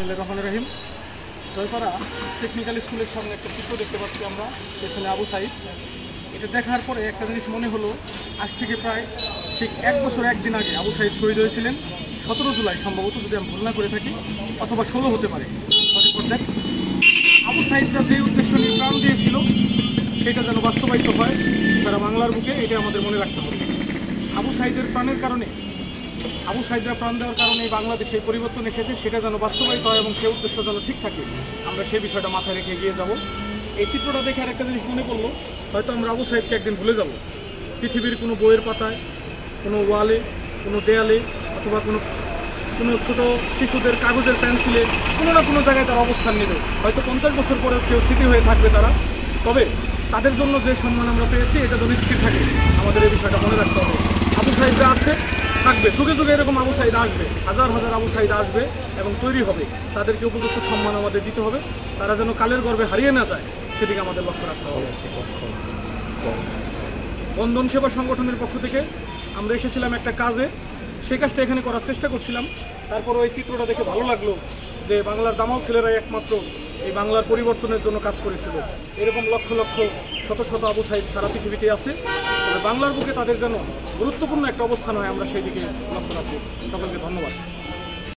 বিসমিল্লাহির রহমানির রহিম। জয়পাড়া টেকনিক্যাল স্কুলের সামনে একটা চিত্র দেখতে পাচ্ছি আমরা, পেছনে আবু সাইদ। এটা দেখার পরে একটা জিনিস মনে হলো, আজ থেকে প্রায় ঠিক 1 বছর 1 দিন আগে আবু সাইদ শহীদ হয়েছিলেন 17 জুলাই সম্ভবত, যদি আমি ভুল না করে থাকি, অথবা 16 হতে পারে। দেখ, আবু সাইদরা যে উদ্দেশ্য নিয়ে প্রাণ দিয়েছিল সেটা যেন বাস্তবায়িত হয় সারা বাংলার বুকে, এটা আমাদের মনে রাখতে হবে। আবু সাইদের প্রাণের কারণে, আবু সাইদরা প্রাণ দেওয়ার কারণে বাংলাদেশে পরিবর্তন এসেছে, সেটা যেন বাস্তবায়িত হয় এবং সেই উদ্দেশ্য যেন ঠিক থাকে, আমরা সেই বিষয়টা মাথায় রেখে এগিয়ে যাব। এই চিত্রটা দেখে আরেকটা জিনিস মনে পড়লো, হয়তো আমরা আবু সাইদকে একদিন ভুলে যাব। পৃথিবীর কোনো বইয়ের পাতায়, কোনো ওয়ালে, কোনো দেয়ালে, অথবা কোনো ছোটো শিশুদের কাগজের পেন্সিলে কোনো না কোনো জায়গায় তার অবস্থান নেবে। হয়তো 50 বছর পরে কেউ স্মৃতি হয়ে থাকবে তারা, তবে তাদের জন্য যে সম্মান আমরা পেয়েছি এটা যেন স্থির থাকে, আমাদের এই বিষয়টা মনে রাখতে হবে। আবু সাইদরা আছে, থাকবে, যুগে যুগে এরকম আবু সাইদ আসবে, হাজার হাজার আবু সাইদ আসবে এবং তৈরি হবে। তাদেরকে উপযুক্ত সম্মান আমাদের দিতে হবে, তারা যেন কালের গর্ভে হারিয়ে না যায় সেদিকে আমাদের লক্ষ্য রাখতে হবে। বন্ধন সেবা সংগঠনের পক্ষ থেকে আমরা এসেছিলাম একটা কাজে, সেই কাজটা এখানে করার চেষ্টা করছিলাম। তারপর ওই চিত্রটা দেখে ভালো লাগলো যে বাংলার দামাল ছেলেরাই একমাত্র এই বাংলার পরিবর্তনের জন্য কাজ করেছিল। এরকম লক্ষ লক্ষ শত শত আবু সাইদ সারা পৃথিবীতে আছে, তবে বাংলার বুকে তাদের যেন গুরুত্বপূর্ণ একটা অবস্থান হয়, আমরা সেই দিকে লক্ষ্য রাখবো। সকলকে ধন্যবাদ।